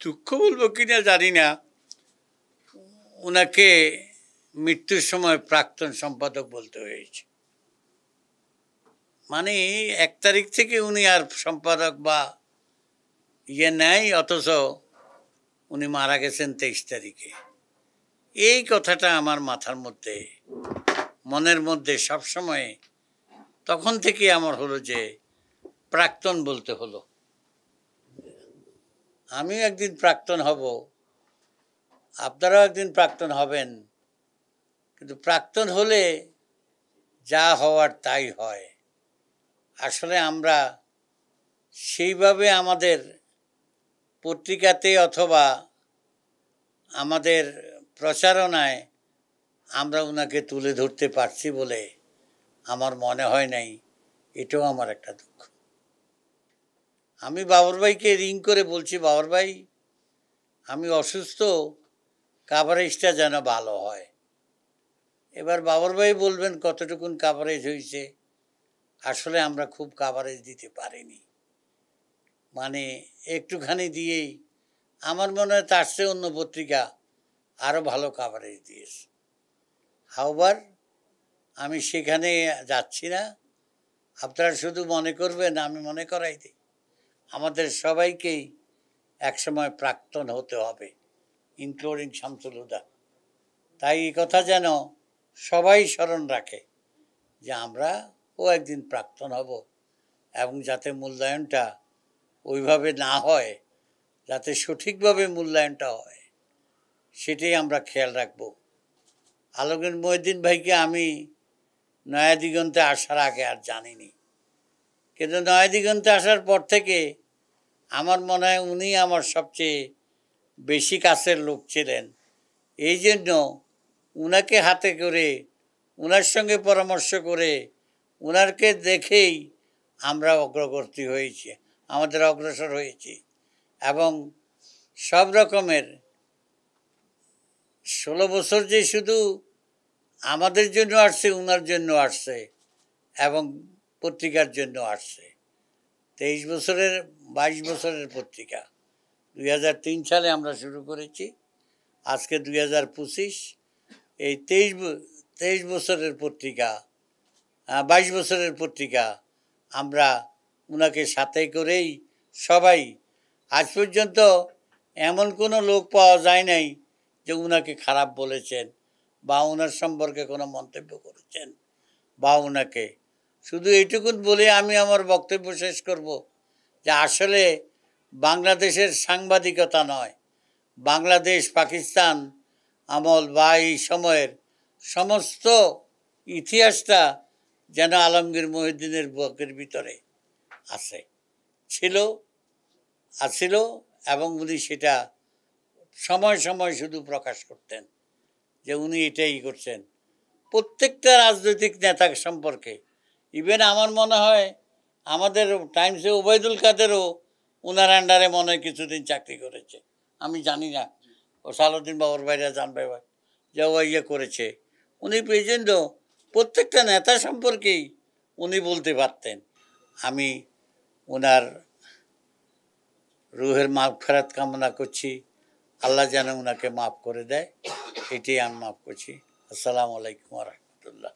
দুঃখ বলবো কিনা জানি না, ওনাকে মৃত্যুর সময় প্রাক্তন সম্পাদক বলতে হয়েছে। মানে 1 তারিখ থেকে উনি আর সম্পাদক বা নেই, অথচ উনি মারা গেছেন 23 তারিখে। এই কথাটা আমার মাথার মধ্যে, মনের মধ্যে সবসময় তখন থেকে আমার হলো যে প্রাক্তন বলতে হলো। আমিও একদিন প্রাক্তন হব, আপনারাও একদিন প্রাক্তন হবেন, কিন্তু প্রাক্তন হলে যা হওয়ার তাই হয়। আসলে আমরা সেইভাবে আমাদের পত্রিকাতে অথবা আমাদের প্রচারণায় আমরা ওনাকে তুলে ধরতে পারছি বলে আমার মনে হয় নাই। এটাও আমার একটা দুঃখ। আমি বাবর ভাইকে রিং করে বলছি, বাবর ভাই আমি অসুস্থ, কাভারেজটা যেন ভালো হয়। এবার বাবর ভাই বলবেন কতটুকুন কাভারেজ হয়েছে। আসলে আমরা খুব কাভারেজ দিতে পারিনি, মানে একটুখানি দিয়েই আমার মনে হয় তার চেয়ে অন্য পত্রিকা আরও ভালো কাভারেজ দিয়েছে। হাওবার আমি সেখানে যাচ্ছি না, আপনারা শুধু মনে করবেন আমি মনে করাই দিই, আমাদের সবাইকেই একসময় প্রাক্তন হতে হবে, ইনক্লুডিং শামসুল হুদা। তাই এই কথা যেন সবাই স্মরণ রাখে যে আমরাও একদিন প্রাক্তন হব, এবং যাতে মূল্যায়নটা ওইভাবে না হয়, যাতে সঠিকভাবে মূল্যায়নটা হয়, সেটাই আমরা খেয়াল রাখব। আলমগীর মহিউদ্দিন ভাইকে আমি নয়া দিগন্তে আসার আগে আর জানিনি, কিন্তু নয়া দিগন্তে আসার পর থেকে আমার মনে হয় উনি আমার সবচেয়ে বেশি কাছের লোক ছিলেন। এই জন্য উনাকে হাতে করে, উনার সঙ্গে পরামর্শ করে, উনারকে দেখেই আমরা অগ্রগতি হয়েছি, আমাদের অগ্রসর হয়েছি। এবং সব রকমের 16 বছর যে শুধু আমাদের জন্য আসছে, উনার জন্য আসছে এবং পত্রিকার জন্য আসছে। 23 বছরের 22 বছরের পত্রিকা 2003 সালে আমরা শুরু করেছি, আজকে 2025, এই 23 বছরের পত্রিকা, 22 বছরের পত্রিকা আমরা উনাকে সাথে করেই সবাই, আজ পর্যন্ত এমন কোনো লোক পাওয়া যায় নাই যে উনাকে খারাপ বলেছেন বা ওনার সম্পর্কে কোনো মন্তব্য করেছেন বা ওনাকে। শুধু এইটুকুন বলে আমি আমার বক্তব্য শেষ করব যে আসলে বাংলাদেশের সাংবাদিকতা নয়, বাংলাদেশ পাকিস্তান আমল বা এই সময়ের সমস্ত ইতিহাসটা যেন আলমগীর মহিউদ্দিনের বুকের ভিতরে আছে, ছিল, আছিল, এবং উনি সেটা সময় সময় শুধু প্রকাশ করতেন যে উনি এটাই করছেন। প্রত্যেকটা রাজনৈতিক নেতা সম্পর্কে, ইভেন আমার মনে হয় আমাদের টাইমসে ওবায়দুল কাদেরও ওনার আন্ডারে মনে হয় কিছুদিন চাকরি করেছে, আমি জানি না, ও সালাউদ্দিন বাবর ভাইরা জানবে ভাই যে ও করেছে। উনি প্রেজেন্ট প্রত্যেকটা নেতা সম্পর্কেই উনি বলতে পারতেন। আমি ওনার রুহের মাগফিরাত কামনা করছি, আল্লাহ যেন ওনাকে মাফ করে দেয়, এটাই আমি মাফ করছি। আসসালামু আলাইকুম ওয়া রাহমাতুল্লাহ।